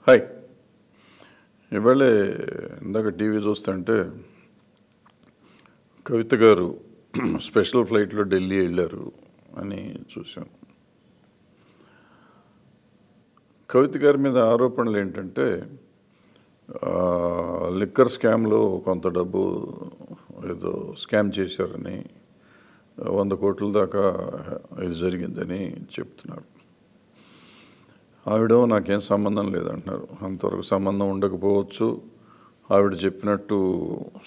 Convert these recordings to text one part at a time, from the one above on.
Hi. ఇవాళే ఇందాక TV చూస్తుంటే కవిత గారు స్పెషల్ ఫ్లైట్లో ఢిల్లీ వెళ్ళారు అని చూశాను. కవిత గారి మీద ఆరోపణలు ఏంటంటే లిక్కర్ స్కామ్లో కొంత డబ్బు ఏదో స్కామ్ చేశారని 100 కోట్ల దాకా ఇది జరిగిందని చెప్తున్నారు. ఆవిడ నాకేం సంబంధం లేదంటున్నారు. అంతవరకు సంబంధం ఉండకపోవచ్చు. ఆవిడ చెప్పినట్టు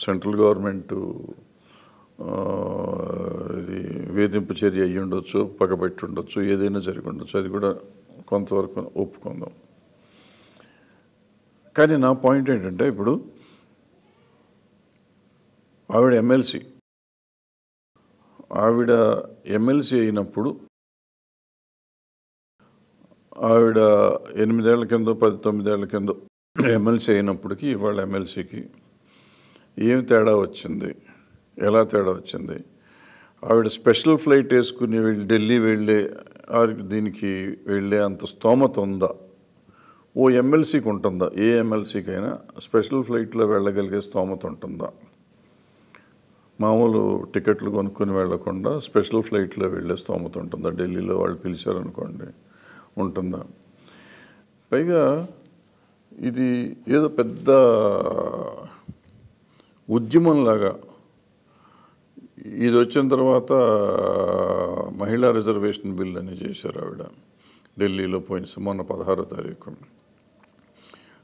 సెంట్రల్ గవర్నమెంట్ ఇది వేధింపు చర్య అయ్యి ఉండొచ్చు, పగబెట్టి ఉండొచ్చు, ఏదైనా జరిగి ఉండొచ్చు. అది కూడా కొంతవరకు ఒప్పుకుందాం. కానీ నా పాయింట్ ఏంటంటే ఇప్పుడు ఆవిడ ఎమ్మెల్సీ అయినప్పుడు ఆవిడ 8 ఏళ్ల కింద 9 ఏళ్ల కింద ఎమ్మెల్సీ అయినప్పటికీ ఇవాళ ఎమ్మెల్సీకి ఏం తేడా వచ్చింది, ఎలా తేడా వచ్చింది? ఆవిడ స్పెషల్ ఫ్లైట్ వేసుకుని ఢిల్లీ దీనికి వెళ్ళే అంత స్తోమత ఉందా? ఓ ఎమ్మెల్సీకి ఉంటుందా? ఏ ఎమ్మెల్సీకైనా స్పెషల్ ఫ్లైట్లో వెళ్ళగలిగే స్తోమత ఉంటుందా? మామూలు టికెట్లు కొనుక్కొని వెళ్లకుండా స్పెషల్ ఫ్లైట్లో వెళ్ళే స్తోమత ఉంటుందా? ఢిల్లీలో వాళ్ళు పిలిచారనుకోండి, ఉంటుందా? పైగా ఇది ఏదో పెద్ద ఉద్యమంలాగా ఇది వచ్చిన తర్వాత మహిళా రిజర్వేషన్ బిల్ అని చేశారు ఆవిడ ఢిల్లీలో మొన్న 16వ తారీఖు.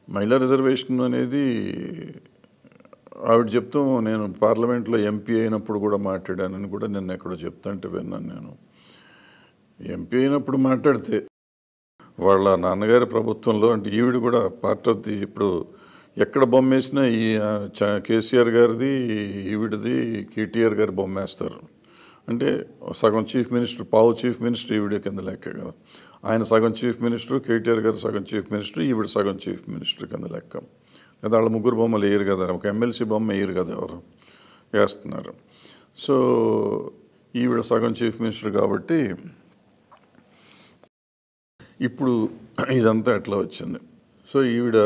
మహిళా రిజర్వేషన్ అనేది ఆవిడ చెప్తూ నేను పార్లమెంట్లో ఎంపీ అయినప్పుడు కూడా మాట్లాడానని కూడా నిన్న ఎక్కడో చెప్తాంటే విన్నాను. నేను ఎంపీ అయినప్పుడు మాట్లాడితే వాళ్ళ నాన్నగారి ప్రభుత్వంలో అంటే ఈవిడ కూడా పార్ట్ ఆఫ్ ది ఇప్పుడు ఎక్కడ బొమ్మ వేసినా ఈ కేసీఆర్ గారిది ఈవిడది కేటీఆర్ గారి బొమ్మ వేస్తారు. అంటే సగం చీఫ్ మినిస్టర్, పావు చీఫ్ మినిస్టర్ ఈవిడ కింద లెక్క కదా. ఆయన సగం చీఫ్ మినిస్టర్, కేటీఆర్ గారు సగం చీఫ్ మినిస్టర్, ఈవిడ సగం చీఫ్ మినిస్టర్ కింద లెక్క కదా. వాళ్ళ ముగ్గురు బొమ్మలు వేయరు కదా, ఒక ఎమ్మెల్సీ బొమ్మ వేయరు కదా, ఎవరు వేస్తున్నారు. సో ఈవిడ సగం చీఫ్ మినిస్టర్ కాబట్టి ఇప్పుడు ఇదంతా ఎట్లా వచ్చింది? సో ఈవిడ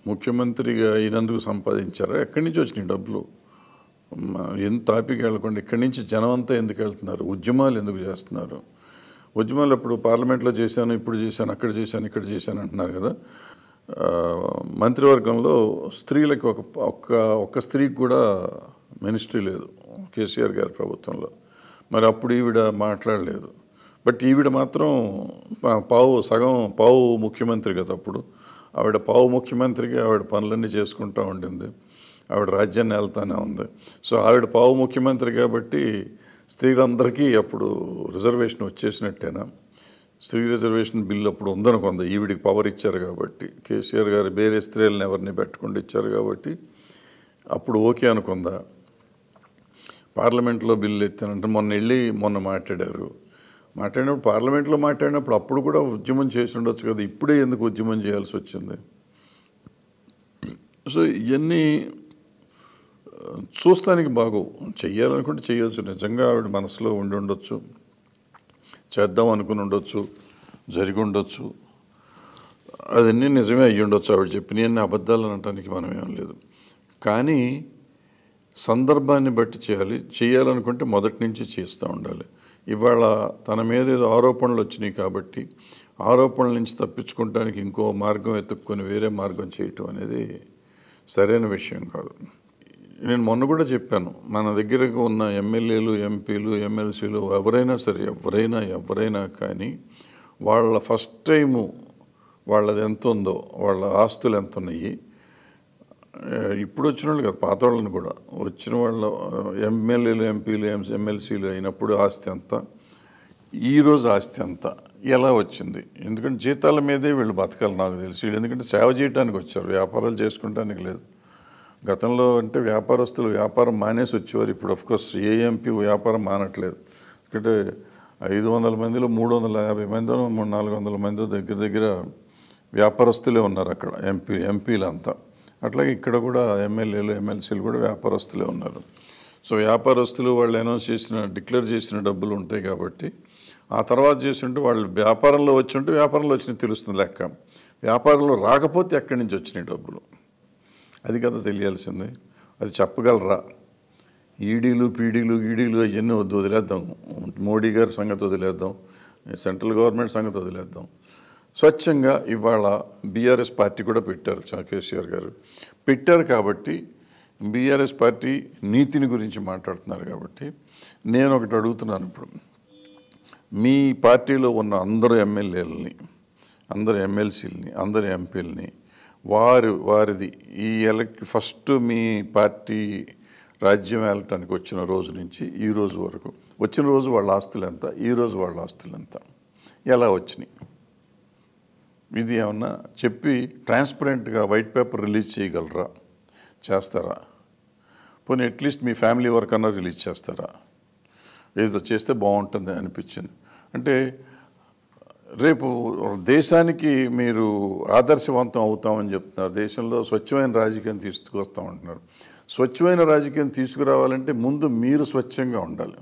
ముఖ్యమంత్రిగా అయినందుకు సంపాదించారా? ఎక్కడి నుంచి వచ్చినాయి డబ్బులు? ఎంత తాపికి వెళ్ళకుండా ఇక్కడి నుంచి జనం అంతా ఎందుకు వెళ్తున్నారు? ఉద్యమాలు ఎందుకు చేస్తున్నారు? ఉద్యమాలు అప్పుడు పార్లమెంట్లో చేశాను, ఇప్పుడు చేశాను, అక్కడ చేశాను, ఇక్కడ చేశాను అంటున్నారు కదా. మంత్రివర్గంలో స్త్రీలకు ఒక్క స్త్రీకి కూడా మినిస్ట్రీ లేదు కేసీఆర్ గారి ప్రభుత్వంలో. మరి అప్పుడు ఈవిడ మాట్లాడలేదు. బట్ ఈవిడ మాత్రం సగం పావు ముఖ్యమంత్రి కదా. అప్పుడు ఆవిడ పావు ముఖ్యమంత్రికి ఆవిడ పనులన్నీ చేసుకుంటూ ఉండింది. ఆవిడ రాజ్యాన్ని వెళ్తానే ఉంది. సో ఆవిడ పావు ముఖ్యమంత్రి కాబట్టి స్త్రీలందరికీ అప్పుడు రిజర్వేషన్ వచ్చేసినట్టేనా? స్త్రీ రిజర్వేషన్ బిల్లు అప్పుడు ఉందనుకుంది. ఈవిడికి పవర్ ఇచ్చారు కాబట్టి, కేసీఆర్ గారు వేరే స్త్రీలను ఎవరిని పెట్టకుండా ఇచ్చారు కాబట్టి అప్పుడు ఓకే అనుకుందా? పార్లమెంట్లో బిల్లు ఎత్తానంటే మొన్న మాట్లాడినప్పుడు పార్లమెంట్లో మాట్లాడినప్పుడు అప్పుడు కూడా ఉద్యమం చేసి ఉండొచ్చు కదా. ఇప్పుడే ఎందుకు ఉద్యమం చేయాల్సి వచ్చింది? సో ఇవన్నీ చూస్తానికి బాగోవు. చెయ్యాలనుకుంటే చేయొచ్చు. నిజంగా ఆవిడ మనసులో ఉండి ఉండొచ్చు, చేద్దాం అనుకుని ఉండొచ్చు, జరిగి ఉండొచ్చు. అదన్నీ నిజమే అయ్యి ఉండొచ్చు. ఆవిడ చెప్పినవన్నీ అబద్ధాలు అనటానికి మనం ఏం లేదు. కానీ సందర్భాన్ని బట్టి చేయాలనుకుంటే మొదటి నుంచి చేస్తూ ఉండాలి. ఇవాళ తన మీద ఏదో ఆరోపణలు వచ్చినాయి కాబట్టి ఆరోపణల నుంచి తప్పించుకోవడానికి ఇంకో మార్గం వెతుక్కొని వేరే మార్గం చేయటం అనేది సరైన విషయం కాదు. నేను మొన్న కూడా చెప్పాను, మన దగ్గరకు ఉన్న ఎమ్మెల్యేలు, ఎంపీలు, ఎమ్మెల్సీలు ఎవరైనా సరే, ఎవరైనా కానీ వాళ్ళ ఫస్ట్ టైము వాళ్ళది ఎంత ఉందో, వాళ్ళ ఆస్తులు ఎంత ఉన్నాయి, ఇప్పుడు వచ్చిన వాళ్ళు కదా, పాత వాళ్ళని కూడా వచ్చిన వాళ్ళ ఎమ్మెల్యేలు, ఎంపీలు, ఎమ్మెల్సీలు అయినప్పుడు ఆస్తి ఎంత, ఈరోజు ఆస్తి ఎంత, ఎలా వచ్చింది? ఎందుకంటే జీతాల మీదే వీళ్ళు బతకాలి నాకు తెలిసి. ఎందుకంటే సేవ చేయడానికి వచ్చారు, వ్యాపారాలు చేసుకుంటానికి లేదు. గతంలో అంటే వ్యాపారస్తులు వ్యాపారం మానేసి వచ్చేవారు. ఇప్పుడు ఆఫ్కోర్స్ ఏ ఎంపీ వ్యాపారం మానట్లేదు. ఎందుకంటే 500 మందిలో 350 మంది 400 మంది దగ్గర వ్యాపారస్తులే ఉన్నారు అక్కడ, ఎంపీలంతా. అట్లాగే ఇక్కడ కూడా ఎమ్మెల్యేలు, ఎమ్మెల్సీలు కూడా వ్యాపారస్తులే ఉన్నారు. సో వ్యాపారస్తులు వాళ్ళు డిక్లేర్ చేసిన డబ్బులు ఉంటాయి కాబట్టి ఆ తర్వాత చేసి ఉంటే వాళ్ళు వ్యాపారంలో వచ్చి ఉంటే వ్యాపారంలో వచ్చినది తెలుస్తుంది లెక్క. వ్యాపారంలో రాకపోతే ఎక్కడి నుంచి వచ్చినాయి డబ్బులు, అది కదా తెలియాల్సింది. అది చెప్పగలరా? ఈడీలు పీడీలు అవన్నీ వదిలేద్దాం. మోడీ గారి సంగతి వదిలేద్దాం, సెంట్రల్ గవర్నమెంట్ సంగతి వదిలేద్దాం. స్వచ్ఛంగా ఇవాళ బీఆర్ఎస్ పార్టీ కూడా పెట్టారు, కేసీఆర్ గారు పెట్టారు. కాబట్టి బీఆర్ఎస్ పార్టీ నీతిని గురించి మాట్లాడుతున్నారు. కాబట్టి నేను ఒకటి అడుగుతున్నాను, ఇప్పుడు మీ పార్టీలో ఉన్న అందరు ఎమ్మెల్యేలని, అందరు ఎమ్మెల్సీలని, అందరు ఎంపీలని వారిది ఈ ఫస్ట్ మీ పార్టీ రాజ్యం వెళ్ళటానికి వచ్చిన రోజు నుంచి ఈ రోజు వరకు, వచ్చిన రోజు వాళ్ళ ఆస్తులు ఎంత, ఈరోజు వాళ్ళ ఆస్తులు ఎంత, ఎలా వచ్చినాయి, ఇది ఏమన్నా చెప్పి ట్రాన్స్పరెంట్గా వైట్ పేపర్ రిలీజ్ చేయగలరా? చేస్తారా? పోనీ అట్లీస్ట్ మీ ఫ్యామిలీ వర్క్ అన్నా రిలీజ్ చేస్తారా? ఏదో చేస్తే బాగుంటుంది అనిపించింది. అంటే రేపు దేశానికి మీరు ఆదర్శవంతం అవుతామని చెప్తున్నారు. దేశంలో స్వచ్ఛమైన రాజకీయం తీసుకొస్తామంటున్నారు. స్వచ్ఛమైన రాజకీయం తీసుకురావాలంటే ముందు మీరు స్వచ్ఛంగా ఉండాలి.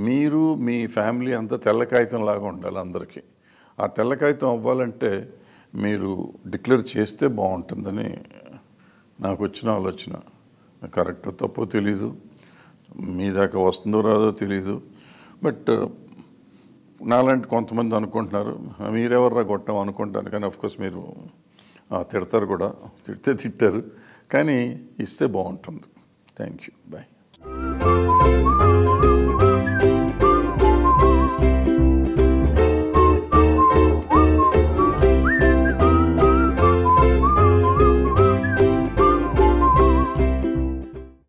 మీరు మీ ఫ్యామిలీ అంతా తెల్ల కాగితంలాగా ఉండాలి అందరికీ. ఆ తెల్ల కాగితం అవ్వాలంటే మీరు డిక్లేర్ చేస్తే బాగుంటుందని నాకు వచ్చిన ఆలోచన. కరెక్ట్ తప్పో తెలీదు, మీ దాకా వస్తుందో రాదో తెలీదు. బట్ నాలాంటి కొంతమంది అనుకుంటున్నారు, మీరెవర్రా కొట్టాం అనుకుంటాను. కానీ అఫ్కోర్స్ మీరు తిడతారు కూడా, తిట్టారు. కానీ ఇస్తే బాగుంటుంది. Thank you, bye.